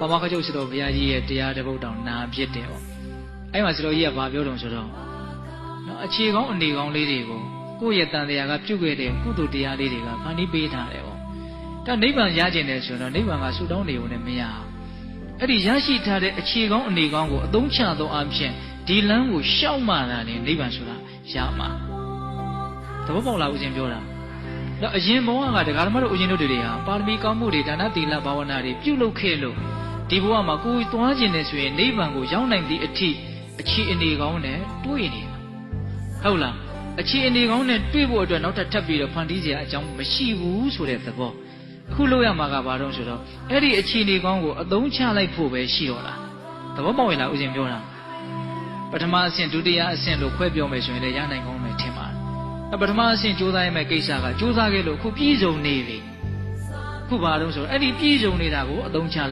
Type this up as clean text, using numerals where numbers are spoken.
ဘာမခချုပ်ဆိုတော့ဘုရားကြီးရဲ့တရားတစ်ပုဒ်တောင်နာဖြစ်တယ်ပေါ့အဲ့မှာဆိုတော့ကြီးကဘာပြောတုံဆိုတော့နော်အခြေကောင်းအနေကောင်းလေးတွေကိုကိုယ့်ရဲ့တန်တရားကပြုခဲ့တဲ့ကုသိုလ်တရားလေးတွေကဖန်တီးပေးထားတယ်ပေါ့ဒါနိဗ္ဗာန်ရကျင်တယ်ဆိုတော့နိဗ္ဗာန်ကဆုတောင်းနေုံနဲ့မရဘူးအဲ့ဒီရရှိထားတဲ့အခြေကောင်းအနေကောင်းကိုအသုံးချသောအဖြစ်ဒီလမ်းကိုရှောက်မှလာတယ်နိဗ္ဗာန်ဆိုတာရမှာသဘောပေါက်လားဦးဇင်းပြောတာတော့အရင်ဘဝကတရားဓမ္မတို့ဦးဇင်းတို့တွေဟာပါရမီကောင်းမှုတွေဒါနသီလဘာဝနာတွေပြုလုပ်ခဲ့လို့ဒီဘဝမှာကိုယ်သွားခြင်းနဲ့ဆိုရင်နိဗ္ဗာန်ကိုရောက်နိုင်သည့်အထိအခြေအနေကောင်းနဲ့တွေ့နေတာဟုတ်လားအခြေအနေကောင်းနဲ့တွေ့ဖို့အတွက်နောက်ထပ်ပြီးတော့ဖန်တီးစရာအကြောင်းမရှိဘူးဆိုတဲ့သဘောအခုလို့ရမှာကဘာတော့ဆိုတော့အဲ့ဒီအခြေအနေကောင်းကိုအသုံးချလိုက်ဖို့ပဲရှိတော့လားသဘောပေါက်ရင်လားဦးဇင်းပြောတာပထမအဆင့်ဒုတိယအဆင့်လို့ခွဲပြောမယ်ဆိုရင်လည်းရနိုင်ကောင်းမယ်ထင်ပါတယ်ပထမအဆင့်ကြိုးစားရမယ့်ကိစ္စကကြိုးစားခဲ့လို့အခုပြည့်စုံနေပြီအခုဘာတော့ဆိုအဲ့ဒီပြည့်စုံနေတာကိုအသုံးချ